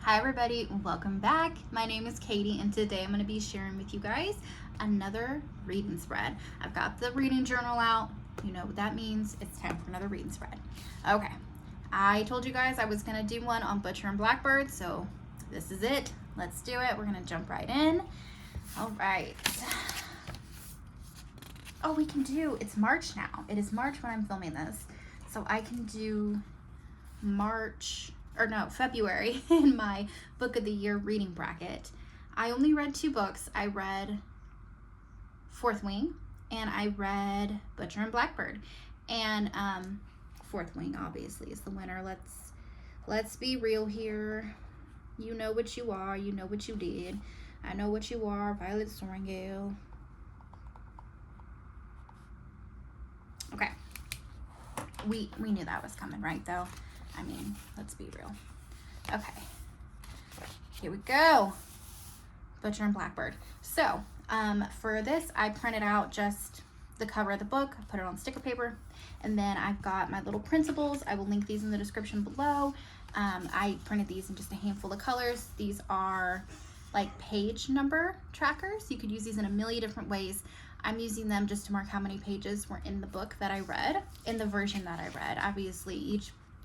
Hi everybody, welcome back. My name is Katie and today I'm going to be sharing with you guys another reading spread. I've got the reading journal out. You know what that means. It's time for another reading spread. Okay, I told you guys I was going to do one on Butcher and Blackbird, so this is it. Let's do it. We're going to jump right in. All right. Oh, we can do, it's March now. It is March when I'm filming this. So I can do February in my book of the year reading bracket. I only read 2 books. I read Fourth Wing and I read Butcher and Blackbird. And Fourth Wing obviously is the winner. Let's be real here. You know what you are. You know what you did. I know what you are, Violet Sorrengail. Okay. We knew that was coming, right, though? I mean, let's be real. Okay. Here we go. Butcher and Blackbird. So, for this, I printed out just the cover of the book, put it on sticker paper, and then I've got my little printables. I will link these in the description below. I printed these in just a handful of colors. These are like page number trackers. You could use these in a million different ways. I'm using them just to mark how many pages were in the book that I read, in the version that I read. Obviously,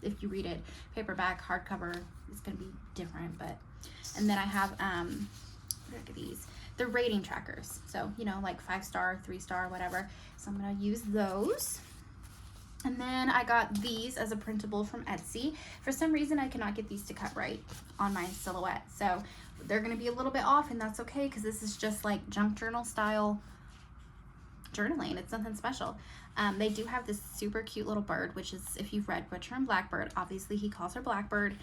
if you read it paperback, hardcover, it's going to be different. And then I have, look at these. They're rating trackers. So, you know, like 5-star, 3-star, whatever. So I'm going to use those. And then I got these as a printable from Etsy. For some reason, I cannot get these to cut right on my silhouette. So they're going to be a little bit off, and that's okay because this is just like junk journal style journaling. It's nothing special. They do have this super cute little bird, which is, if you've read Butcher and Blackbird, obviously he calls her Blackbird,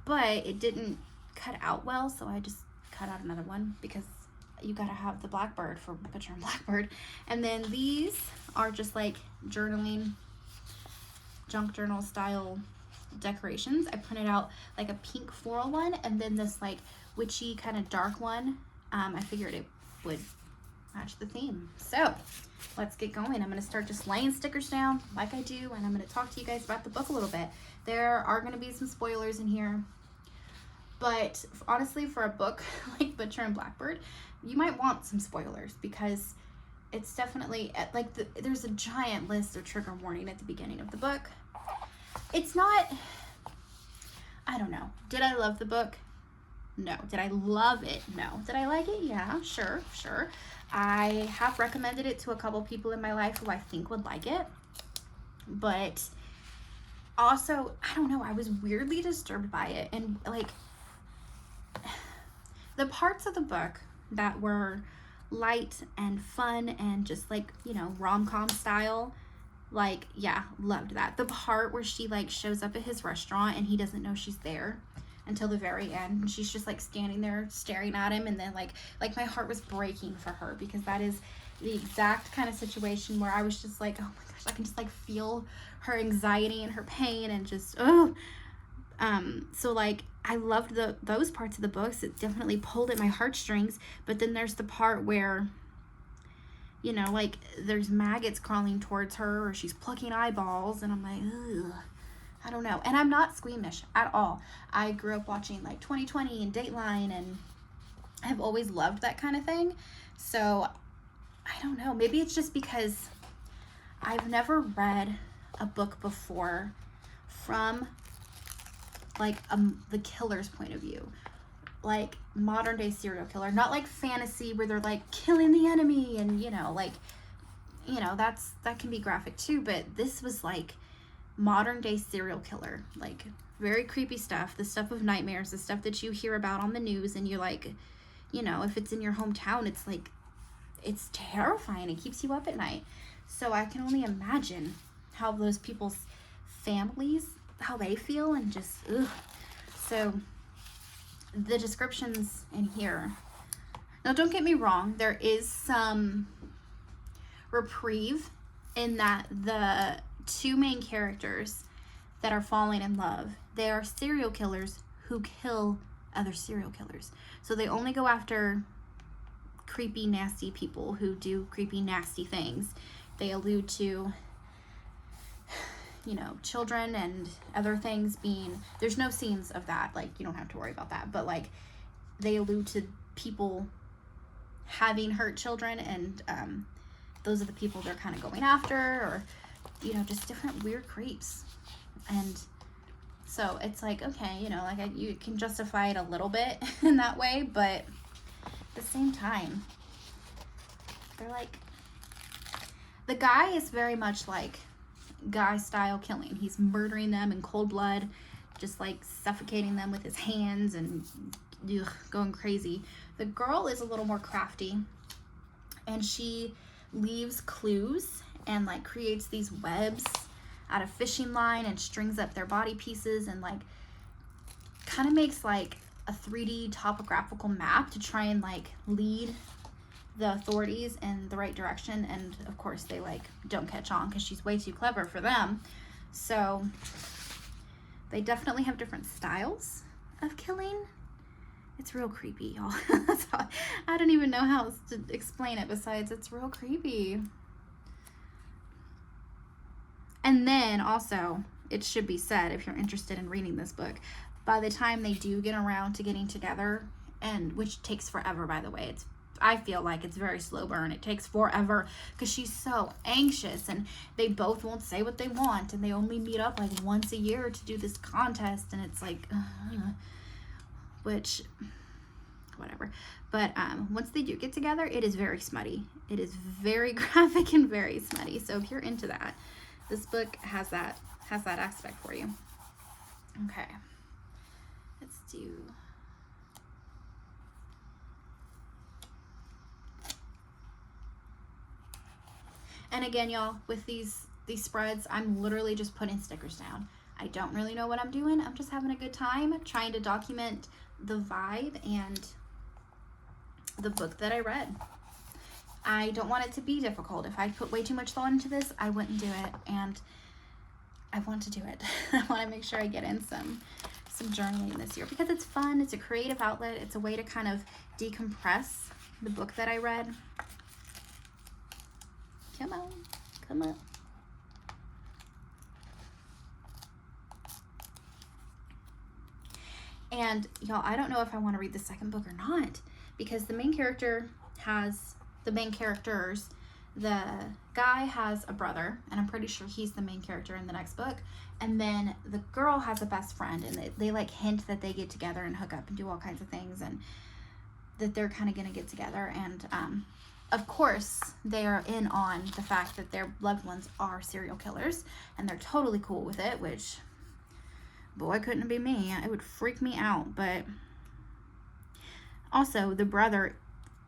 but it didn't cut out well, so I just cut out another one because you gotta have the Blackbird for Butcher and Blackbird. And then these are just like journaling, junk journal style decorations. I printed out like a pink floral one and then this like witchy kind of dark one. I figured it would match the theme. So let's get going. I'm going to start just laying stickers down like I do, and I'm going to talk to you guys about the book a little bit. There are going to be some spoilers in here, but honestly, for a book like Butcher and Blackbird, you might want some spoilers because it's definitely like there's a giant list of trigger warning at the beginning of the book. It's not, I don't know. Did I love the book? No. Did I love it? No. Did I like it? Yeah, sure. I have recommended it to a couple people in my life who I think would like it. But also, I don't know, I was weirdly disturbed by it. And like, the parts of the book that were light and fun and just like, you know, rom-com style, like, yeah, loved that. The part where she like shows up at his restaurant and he doesn't know she's there until the very end, and she's just like standing there staring at him, and then like my heart was breaking for her because that is the exact kind of situation where I was just like, oh my gosh, I can just like feel her anxiety and her pain and just so like I loved those parts of the books. It definitely pulled at my heartstrings. But then there's the part where, you know, like there's maggots crawling towards her or she's plucking eyeballs, and I'm like, ugh, I don't know. And I'm not squeamish at all. I grew up watching like 2020 and Dateline, and I've always loved that kind of thing. So I don't know. Maybe it's just because I've never read a book before from like the killer's point of view. Like modern day serial killer, not like fantasy where they're like killing the enemy and, you know, like, you know, that can be graphic too. But this was like modern day serial killer, like very creepy stuff, the stuff of nightmares, the stuff that you hear about on the news, and you're like, you know, if it's in your hometown, it's like, it's terrifying. It keeps you up at night. So I can only imagine how those people's families, how they feel, and just ugh. So the descriptions in here, now don't get me wrong, there is some reprieve in that the 2 main characters that are falling in love, they are serial killers who kill other serial killers. So they only go after creepy, nasty people who do creepy, nasty things. They allude to, you know, children and other things being, there's no scenes of that, like, you don't have to worry about that, but like they allude to people having hurt children, and those are the people they're kind of going after, or, you know, just different weird creeps. And so it's like, okay, you know, like you can justify it a little bit in that way, but at the same time, they're like, the guy is very much like guy style killing. He's murdering them in cold blood, just like suffocating them with his hands and going crazy. The girl is a little more crafty, and she leaves clues and like creates these webs out of fishing line and strings up their body pieces, and like kind of makes like a 3D topographical map to try and like lead the authorities in the right direction. And of course they like don't catch on because she's way too clever for them. So they definitely have different styles of killing. It's real creepy, y'all. I don't even know how else to explain it besides it's real creepy. And then also, it should be said, if you're interested in reading this book, by the time they do get around to getting together, and which takes forever, by the way, I feel like it's very slow burn. It takes forever because she's so anxious, and they both won't say what they want, and they only meet up like once a year to do this contest, and it's like, which, whatever. But once they do get together, it is very smutty. It is very graphic and very smutty. So if you're into that, this book has that aspect for you. Okay, let's do. And again, y'all, with these spreads, I'm literally just putting stickers down. I don't really know what I'm doing. I'm just having a good time trying to document the vibe and the book that I read. I don't want it to be difficult. If I put way too much thought into this, I wouldn't do it. And I want to do it. I want to make sure I get in some journaling this year because it's fun. It's a creative outlet. It's a way to kind of decompress the book that I read. Come on. Come on. And y'all, I don't know if I want to read the second book or not, because the main characters, the guy has a brother, and I'm pretty sure he's the main character in the next book. And then the girl has a best friend, and they like hint that they get together and hook up and do all kinds of things, and that they're kind of going to get together. And of course, they are in on the fact that their loved ones are serial killers, and they're totally cool with it, which, boy, couldn't it be me. It would freak me out. But also, the brother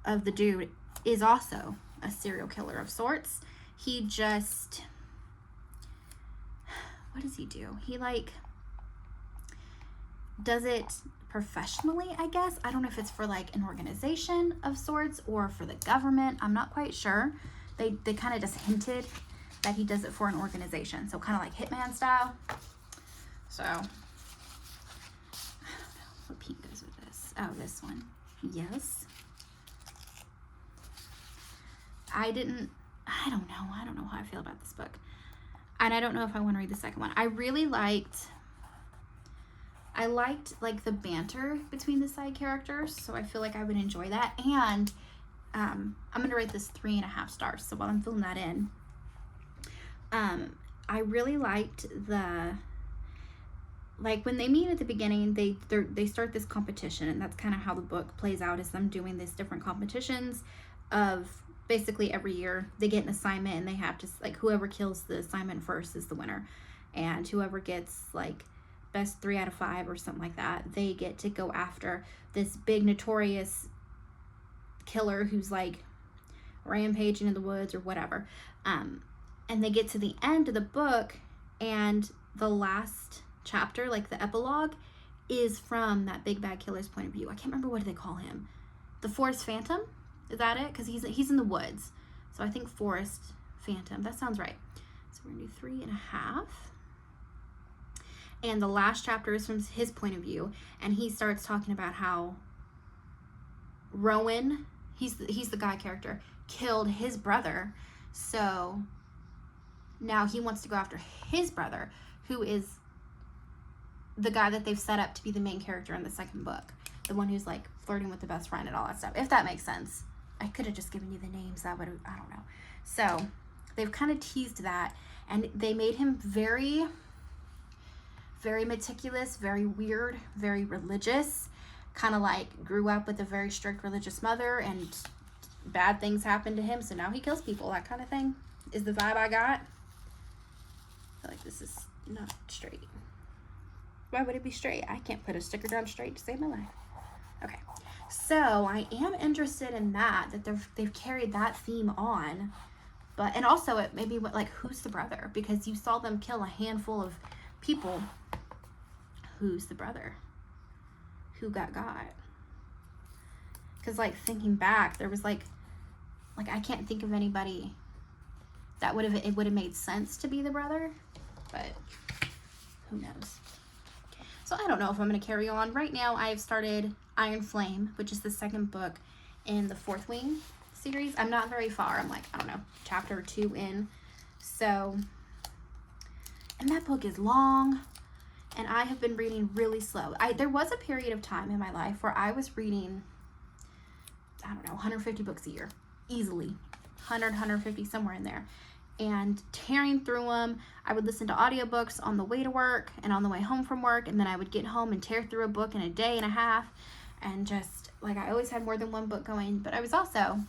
of the dude is also a serial killer of sorts. He just, what does he do? He like does it professionally, I guess. I don't know if it's for like an organization of sorts or for the government. I'm not quite sure. They kind of just hinted that he does it for an organization. So kind of like Hitman style. So, I don't know what pink goes with this. Oh, this one. Yes. I don't know how I feel about this book. And I don't know if I want to read the second one. I liked like the banter between the side characters, so I feel like I would enjoy that. And I'm going to rate this 3.5 stars. So while I'm filling that in, I really liked like when they meet at the beginning, they start this competition, and that's kind of how the book plays out, is them doing these different competitions of basically every year they get an assignment, and they have to, like, whoever kills the assignment first is the winner, and whoever gets like best 3 out of 5 or something like that, they get to go after this big notorious killer who's like rampaging in the woods or whatever. And they get to the end of the book, and the last chapter, like the epilogue, is from that big bad killer's point of view. I can't remember, what do they call him? The Forest Phantom? Is that it? Because he's in the woods. So I think Forest Phantom. That sounds right. So we're going to do 3.5. And the last chapter is from his point of view. And he starts talking about how Rowan, he's the guy character, killed his brother. So now he wants to go after his brother, who is the guy that they've set up to be the main character in the second book. The one who's like flirting with the best friend and all that stuff, if that makes sense. I could have just given you the names. That would have, I don't know. So they've kind of teased that, and they made him very, very meticulous, very weird, very religious, kind of like grew up with a very strict religious mother, and bad things happened to him, so now he kills people. That kind of thing is the vibe I got. I feel like this is not straight. Why would it be straight? I can't put a sticker down straight to save my life. Okay, so I am interested in that they've carried that theme on, but, and also it made me like, who's the brother? Because you saw them kill a handful of people. Who's the brother? Who got? Because like thinking back, there was like I can't think of anybody that would have made sense to be the brother, but who knows? So I don't know if I'm going to carry on. Right now I have started Iron Flame, which is the second book in the Fourth Wing series. I'm not very far. I'm like, I don't know, chapter 2 in. So, and that book is long, and I have been reading really slow. There was a period of time in my life where I was reading, I don't know, 150 books a year. Easily. 100, 150, somewhere in there. And tearing through them. I would listen to audiobooks on the way to work and on the way home from work, and then I would get home and tear through a book in a day and a half, and just like, I always had more than one book going. But I was also,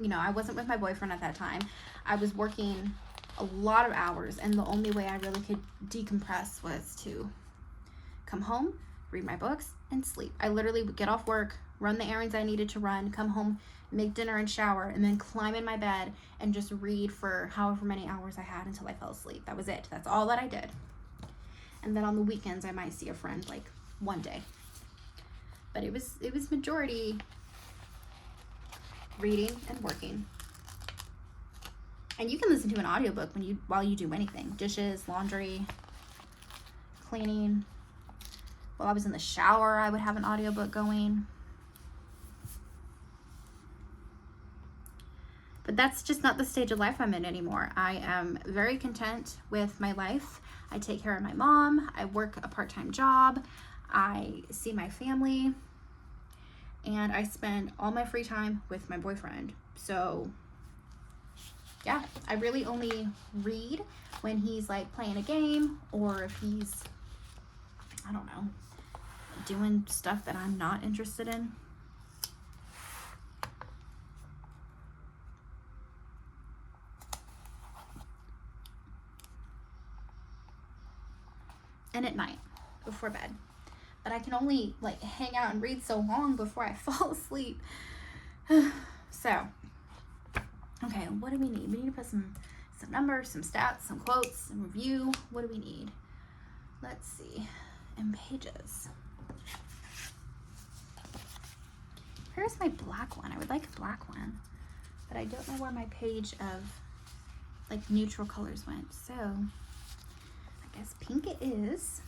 you know, I wasn't with my boyfriend at that time. I was working a lot of hours, and the only way I really could decompress was to come home, read my books, and sleep. I literally would get off work, run the errands I needed to run, come home, make dinner and shower, and then climb in my bed and just read for however many hours I had until I fell asleep. That was it. That's all that I did. And then on the weekends I might see a friend like one day. But it was majority reading and working. And you can listen to an audiobook while you do anything. Dishes, laundry, cleaning. While I was in the shower, I would have an audiobook going. But that's just not the stage of life I'm in anymore. I am very content with my life. I take care of my mom. I work a part-time job. I see my family. And I spend all my free time with my boyfriend. So, yeah, I really only read when he's like playing a game, or if he's, I don't know, doing stuff that I'm not interested in. And at night before bed. But I can only like hang out and read so long before I fall asleep. So, okay, what do we need? We need to put some numbers, some stats, some quotes, some review. What do we need? Let's see. And pages. Here's my black one. I would like a black one, but I don't know where my page of like neutral colors went. So I guess pink it is.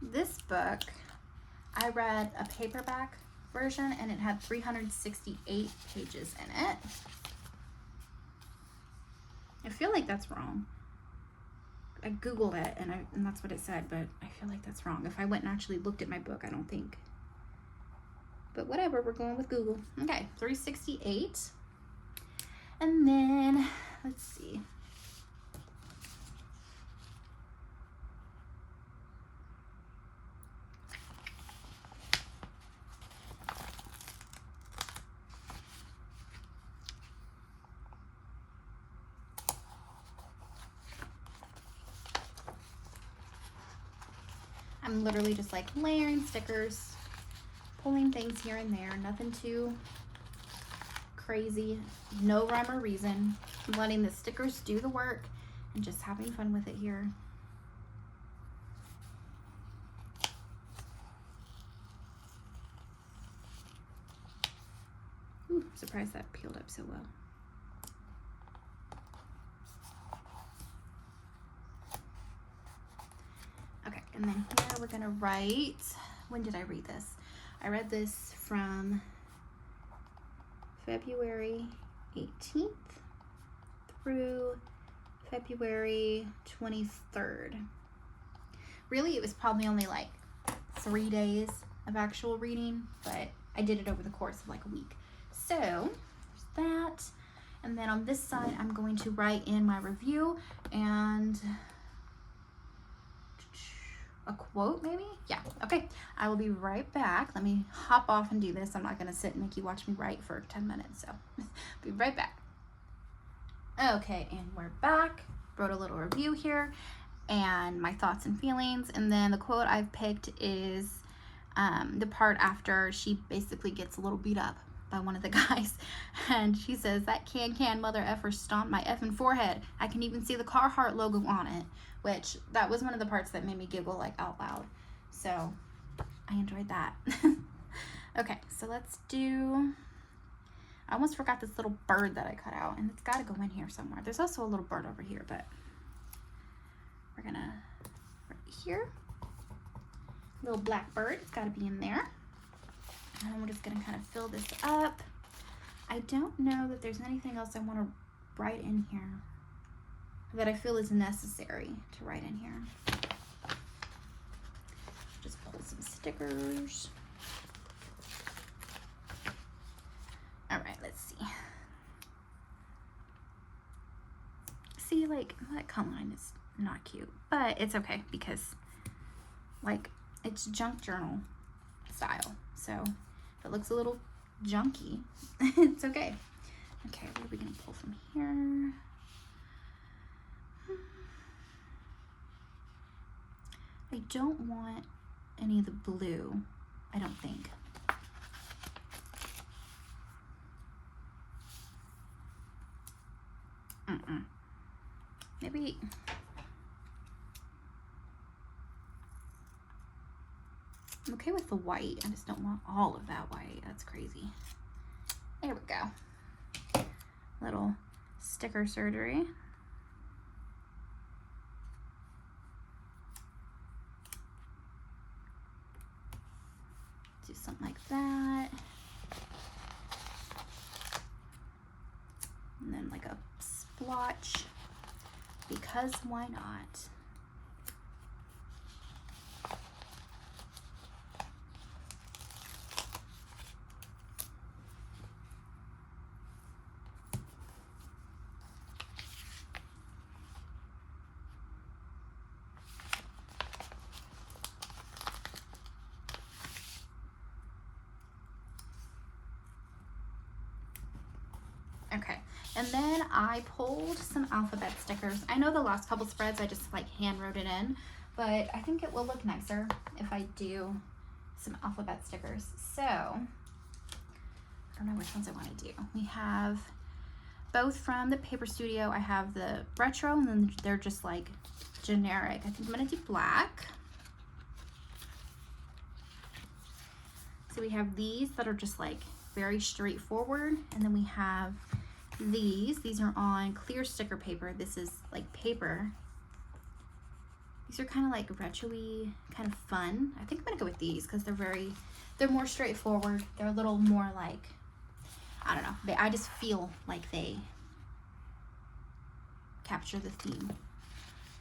This book, I read a paperback version, and it had 368 pages in it. I feel like that's wrong. I Googled it, and that's what it said, but I feel like that's wrong. If I went and actually looked at my book, I don't think. But whatever, we're going with Google. Okay, 368. And then, let's see. I'm literally just like layering stickers, pulling things here and there, nothing too crazy, no rhyme or reason. I'm letting the stickers do the work and just having fun with it here. Ooh, I'm surprised that peeled up so well. Okay, and then here we're gonna write, when did I read this? I read this from February 18th through February 23rd. Really, it was probably only like 3 days of actual reading, but I did it over the course of like a week. So there's that. And then on this side, I'm going to write in my review and a quote maybe? Yeah, okay. I will be right back. Let me hop off and do this. I'm not gonna sit and make you watch me write for 10 minutes, so be right back. Okay, and we're back. Wrote a little review here and my thoughts and feelings. And then the quote I've picked is the part after she basically gets a little beat up by one of the guys. And she says, "That can mother effer stomped my effing forehead. I can even see the Carhartt logo on it." Which, that was one of the parts that made me giggle like out loud. So, I enjoyed that. Okay, so let's do, I almost forgot this little bird that I cut out, and it's got to go in here somewhere. There's also a little bird over here, but we're gonna, right here, little blackbird, it's got to be in there. And then we're just gonna kind of fill this up. I don't know that there's anything else I want to write in here that I feel is necessary to write in here. Just pull some stickers. All right, let's see. See, like, that cut line is not cute, but it's okay because, like, it's junk journal style. So if it looks a little junky, it's okay. Okay, what are we gonna pull from here? I don't want any of the blue, I don't think. Maybe, I'm okay with the white. I just don't want all of that white. That's crazy. There we go. Little sticker surgery. Do something like that. And then like a splotch, because why not? Okay, and then I pulled some alphabet stickers. I know the last couple spreads I just like hand wrote it in, but I think it will look nicer if I do some alphabet stickers. So, I don't know which ones I want to do. We have both from the Paper Studio. I have the retro, and then they're just like generic. I think I'm going to do black. So we have these that are just like very straightforward, and then we have these are on clear sticker paper. This is like paper. These are kind of like retro-y, kind of fun. I think I'm gonna go with these because they're more straightforward. They're a little more like, I don't know, I just feel like they capture the theme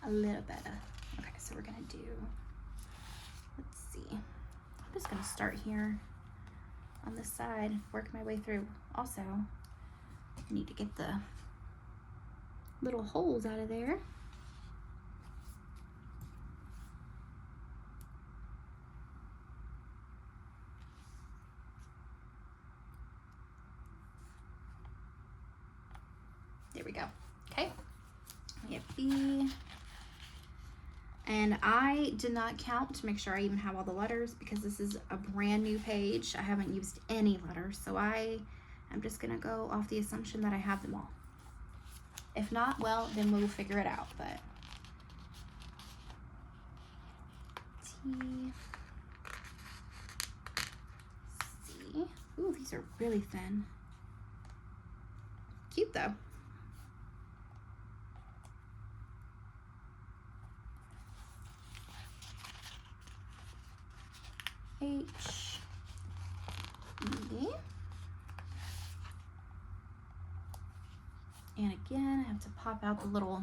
a little better. Okay, so we're gonna do, let's see, I'm just gonna start here on this side, work my way through. Also, I need to get the little holes out of there. There we go. Okay, we have B. And I did not count to make sure I even have all the letters because this is a brand new page. I haven't used any letters, so I'm just gonna go off the assumption that I have them all. If not, well, then we'll figure it out, but T, C. Ooh, these are really thin. Cute though. H, E, And again, I have to pop out the little,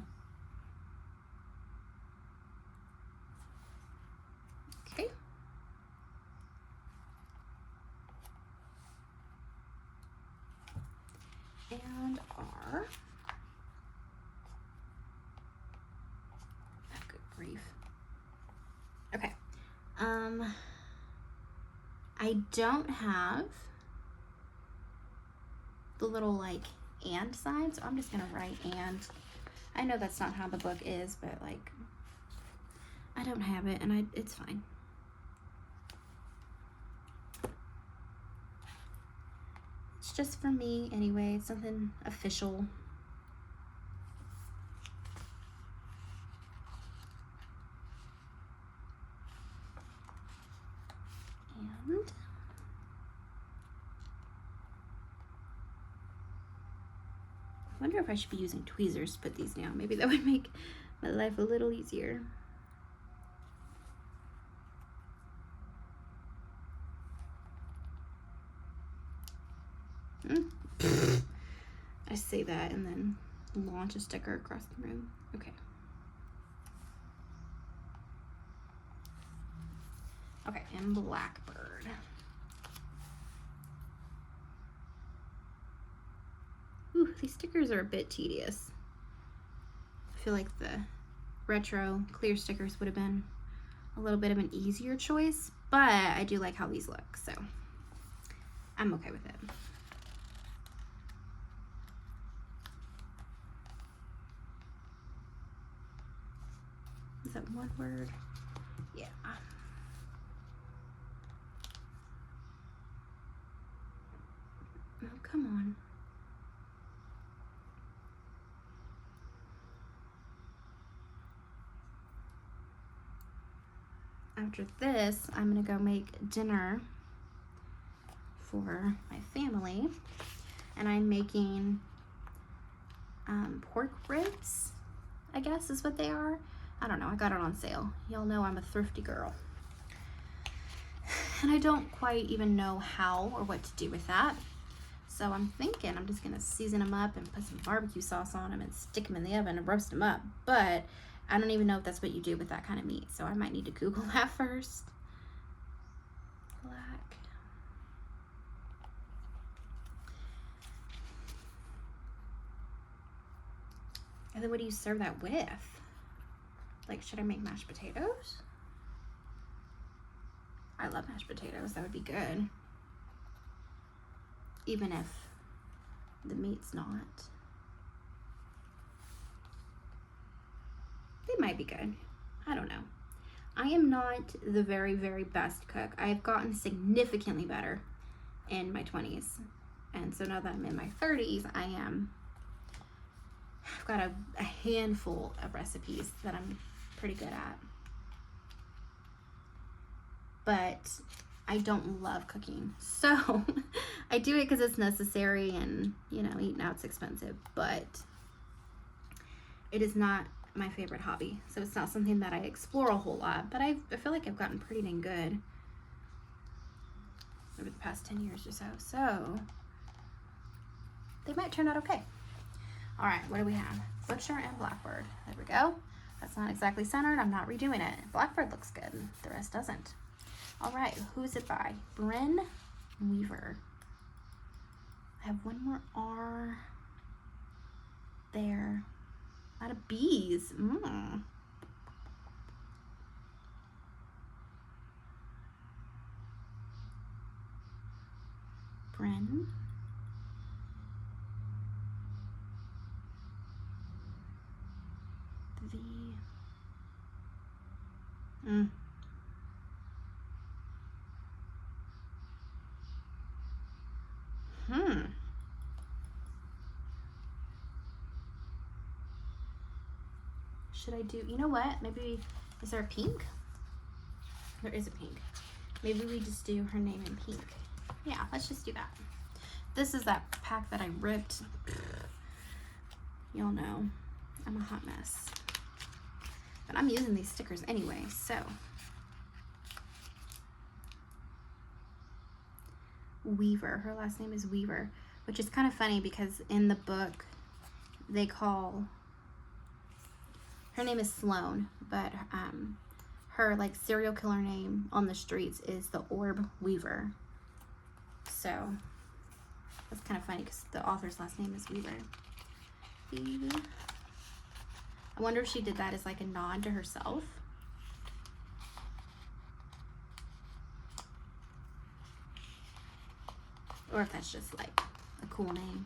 okay. And our, oh, good grief. Okay. I don't have the little like and sign, so I'm just gonna write and. I know that's not how the book is, but like, I don't have it, and it's fine. It's just for me anyway. It's something official. And I wonder if I should be using tweezers to put these down. Maybe that would make my life a little easier. I say that and then launch a sticker across the room. Okay. Okay, and Blackbird. Ooh, these stickers are a bit tedious. I feel like the retro clear stickers would have been a little bit of an easier choice, but I do like how these look, so I'm okay with it. Is that one word? Yeah. Oh, come on. After this, I'm gonna go make dinner for my family, and I'm making pork ribs, I guess is what they are. I don't know, I got it on sale. Y'all know I'm a thrifty girl. And I don't quite even know how or what to do with that. So I'm thinking I'm just gonna season them up and put some barbecue sauce on them and stick them in the oven and roast them up. But I don't even know if that's what you do with that kind of meat. So I might need to Google that first. Black. And then what do you serve that with? Like, should I make mashed potatoes? I love mashed potatoes. That would be good. Even if the meat's not. They might be good. I don't know. I am not the very, very best cook. I've gotten significantly better in my 20s. And so now that I'm in my 30s, I've got a handful of recipes that I'm pretty good at. But I don't love cooking. So I do it because it's necessary and, you know, eating out's expensive. But it is not my favorite hobby. So it's not something that I explore a whole lot. But I feel like I've gotten pretty dang good over the past 10 years or so. So they might turn out okay. All right, what do we have? Butcher and Blackbird. There we go. That's not exactly centered. I'm not redoing it. Blackbird looks good. The rest doesn't. All right, who's it by? Bryn Weaver. I have one more R there. A lot of B's. Bryn. Should I do, you know what? Maybe, is there a pink? There is a pink. Maybe we just do her name in pink. Yeah, let's just do that. This is that pack that I ripped. Y'all know I'm a hot mess. But I'm using these stickers anyway, so. Weaver, her last name is Weaver, which is kind of funny because in the book, they call, her name is Sloane, but her like serial killer name on the streets is the Orb Weaver. So that's kind of funny because the author's last name is Weaver. I wonder if she did that as like a nod to herself. Or if that's just like a cool name.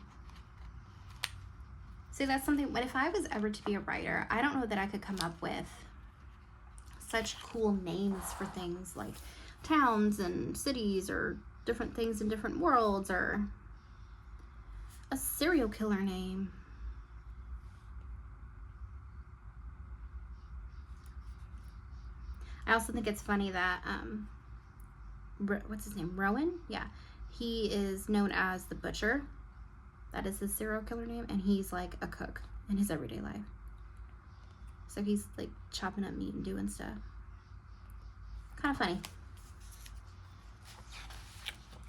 See, that's something, but if I was ever to be a writer, I don't know that I could come up with such cool names for things like towns and cities or different things in different worlds, or a serial killer name. I also think it's funny that, what's his name? Rowan? Yeah. He is known as the Butcher. That is his serial killer name. And he's like a cook in his everyday life. So he's like chopping up meat and doing stuff. Kind of funny.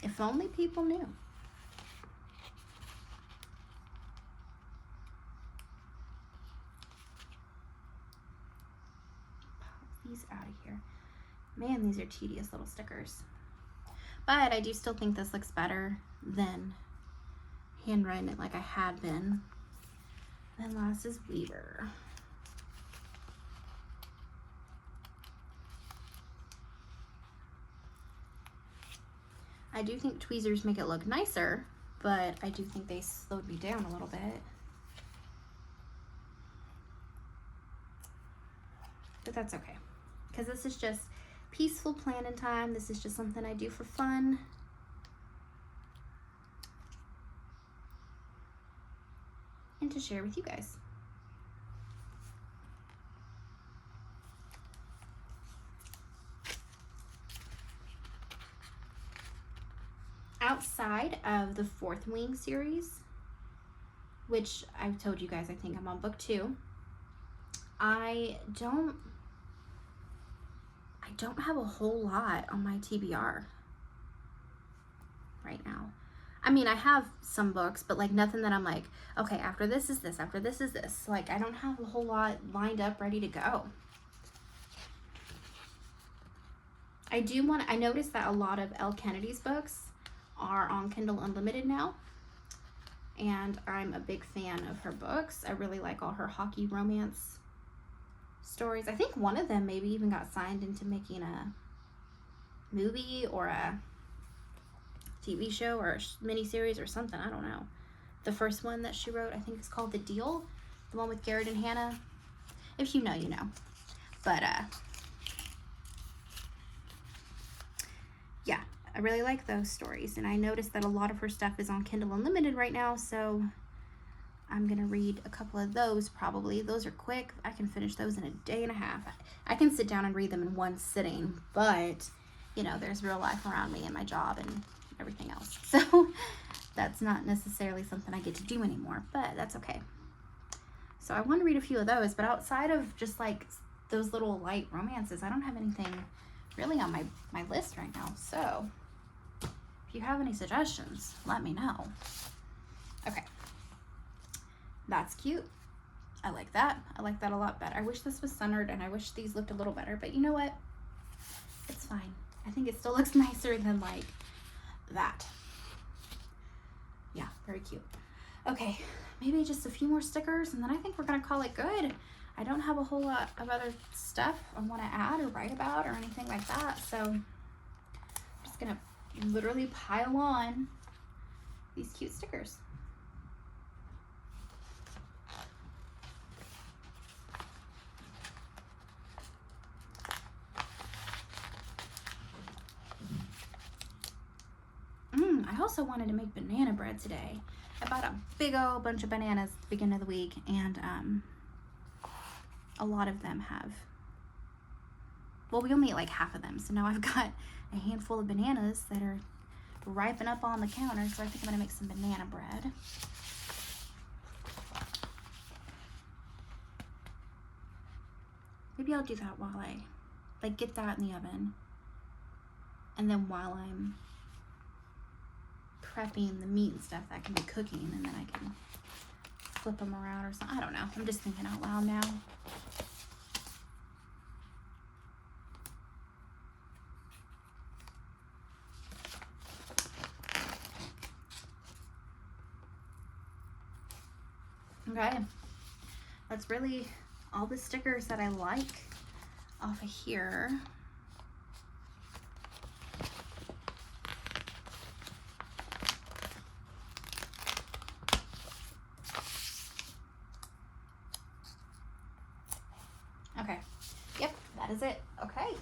If only people knew. Pop these out of here. Man, these are tedious little stickers. But I do still think this looks better than handwriting it like I had been. And last is Weaver. I do think tweezers make it look nicer, but I do think they slowed me down a little bit. But that's okay, because this is just peaceful planning time. This is just something I do for fun. And to share with you guys. Outside of the Fourth Wing series, which I've told you guys I think I'm on book 2, I don't have a whole lot on my TBR right now. I mean, I have some books, but like nothing that I'm like, okay, after this is this, after this is this. Like, I don't have a whole lot lined up ready to go. I noticed that a lot of Elle Kennedy's books are on Kindle Unlimited now, and I'm a big fan of her books. I really like all her hockey romance stories. I think one of them maybe even got signed into making a movie or a TV show or a miniseries or something. I don't know. The first one that she wrote, I think it's called The Deal, the one with Garrett and Hannah. If you know, you know. But yeah, I really like those stories, and I noticed that a lot of her stuff is on Kindle Unlimited right now, so I'm gonna read a couple of those probably. Those are quick. I can finish those in a day and a half. I can sit down and read them in one sitting, but you know, there's real life around me and my job and everything else. So that's not necessarily something I get to do anymore, but that's okay. So I want to read a few of those, but outside of just like those little light romances, I don't have anything really on my list right now. So if you have any suggestions, let me know. Okay. That's cute. I like that. I like that a lot better. I wish this was centered, and I wish these looked a little better, but you know what? It's fine. I think it still looks nicer than like that. Yeah, very cute. Okay, maybe just a few more stickers, and then I think we're gonna call it good. I don't have a whole lot of other stuff I want to add or write about or anything like that, so I'm just gonna literally pile on these cute stickers. I also wanted to make banana bread today. I bought a big old bunch of bananas at the beginning of the week, and a lot of them have, well, we only ate like half of them, so now I've got a handful of bananas that are ripening up on the counter, so I think I'm gonna make some banana bread. Maybe I'll do that while I like get that in the oven, and then while I'm prepping the meat and stuff, that can be cooking, and then I can flip them around or something. I don't know. I'm just thinking out loud now. Okay, that's really all the stickers that I like off of here. Okay, yep, that is it. Okay,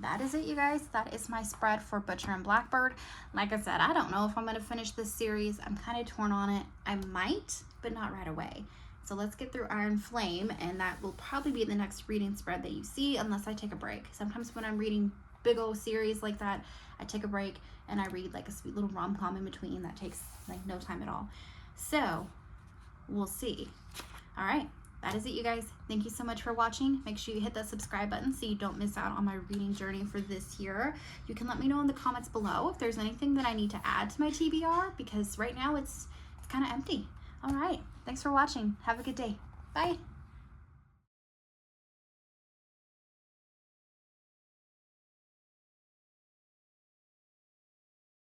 that is it, you guys. That is my spread for Butcher and Blackbird. Like I said, I don't know if I'm going to finish this series. I'm kind of torn on it. I might, but not right away. So let's get through Iron Flame, and that will probably be the next reading spread that you see, unless I take a break. Sometimes when I'm reading big old series like that, I take a break and I read like a sweet little rom-com in between that takes like no time at all. So we'll see. All right, that is it, you guys. Thank you so much for watching. Make sure you hit that subscribe button so you don't miss out on my reading journey for this year. You can let me know in the comments below if there's anything that I need to add to my TBR, because right now it's kind of empty. All right, thanks for watching. Have a good day. Bye.